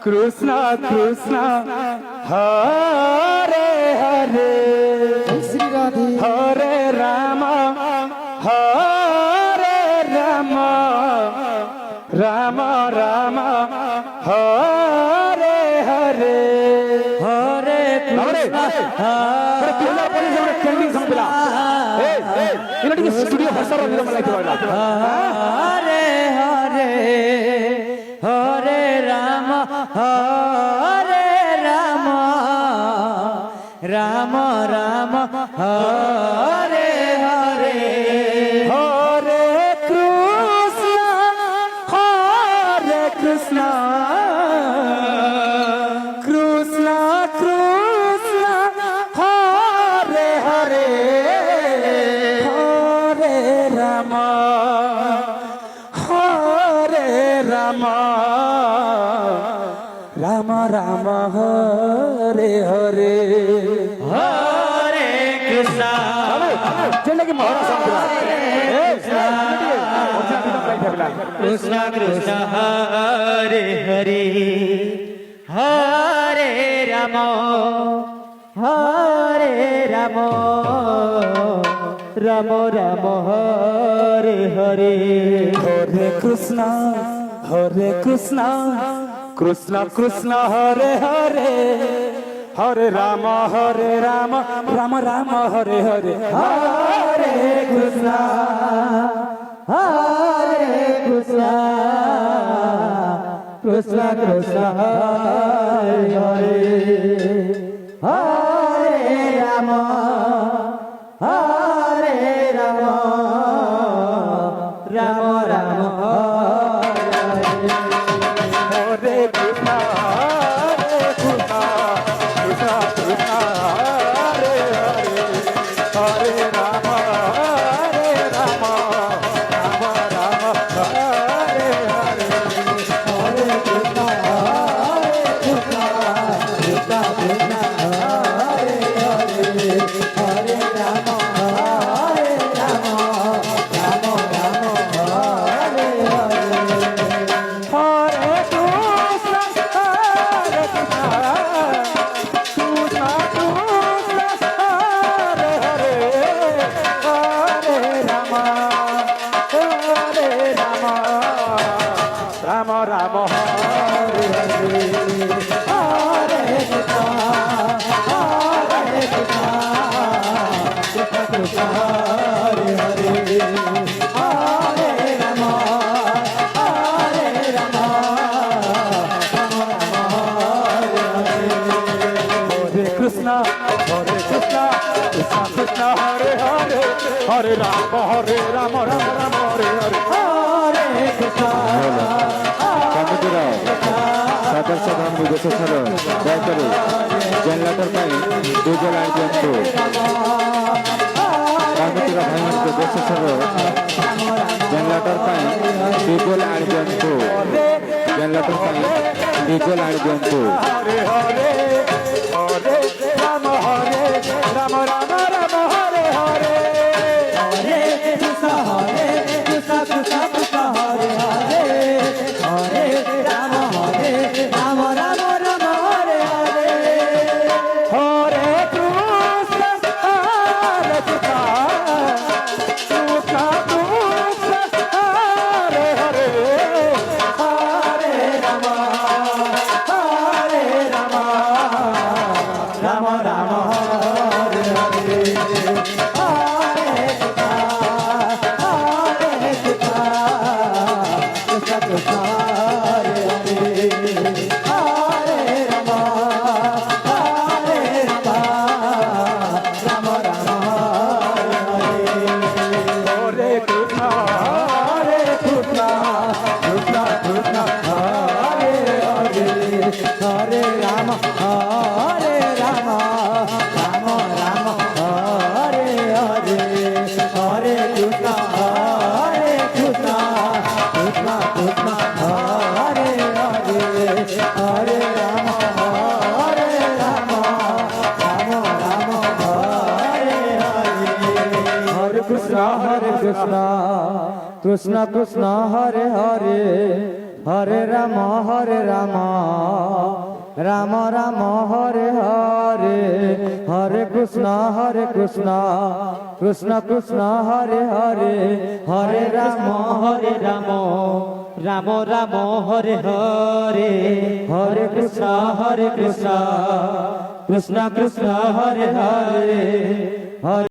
कृष्ण कृष्ण हरे हरे श्री राधे हरे राम हरे Ram Ram Ram Hare Hare Hare Krishna studio Hare Hare Hare Ram Ram Ram Hare Hare Hare Krishna Krishna Krishna Hare Hare Hare Ram Ram Ram Hare Hare Hare Krishna चले कि मोहरा कृष्ण कृष्ण हरे हरे हरे राम राम राम हरे हरे हरे कृष्ण कृष्ण कृष्ण हरे हरे हरे राम राम राम हरे हरे हरे कृष्ण कृष्ण कृष्ण हरे हरे हरे राम राम राम हरे कृष्ण कृष्ण कृष्ण हरे हरे हरे राम राम राम हरे हरे हरे कृष्ण हरे हरे हरे राम राम राम हरे हरे हरे कृष्ण कृष्ण हरे हरे हरे राम राम राम हरे हरे हरे कृष्ण कृष्ण कृष्ण हरे हरे हरे राम राम हरे कृष्ण कृष्ण कृष्ण हरे हरे हरे राम राम राम हरे हरे हरे कृष्ण କମିଟିର ସଦସ୍ୟ ଗଣ ବିଶେଷର ଦୟାକରି ଜେନେରେଟର ପାଇଁ ଡିଜେଲ ଆଣି ଦିଅନ୍ତୁ। କମିଟିର ଭାଇମାନଙ୍କ ବିଶେଷର ଜେନେରେଟର ପାଇଁ ଡିଜେଲ ଆଣି ଦିଅନ୍ତୁ। ଜେନେରେଟର ପାଇଁ ଡିଜେଲ ଆଣି ଦିଅନ୍ତୁ। हरे हरे हरे राम राम राम हरे हरे हरे कृष्ण कृष्ण कृष्ण हरे हरे हरे राम राम राम हरे हरे हरे कृष्ण कृष्ण हरे हरे हरे राम राम राम हरे हरे हरे कृष्ण कृष्ण कृष्ण हरे हरे हरे राम राम राम हरे हरे हरे कृष्ण कृष्ण कृष्ण हरे हरे हरे राम राम राम हरे हरे हरे कृष्ण कृष्ण कृष्ण हरे हरे हरे राम राम राम हरे हरे हरे कृष्ण कृष्ण कृष्ण हरे हरे হরে রাম রাম রাম হরে হরে হরে কৃষ্ণ কৃষ্ণ কৃষ্ণ হরে হরে হরে রাম রাম রাম হরে হরে হরে কৃষ্ণ কৃষ্ণ কৃষ্ণ হরে হরে হরে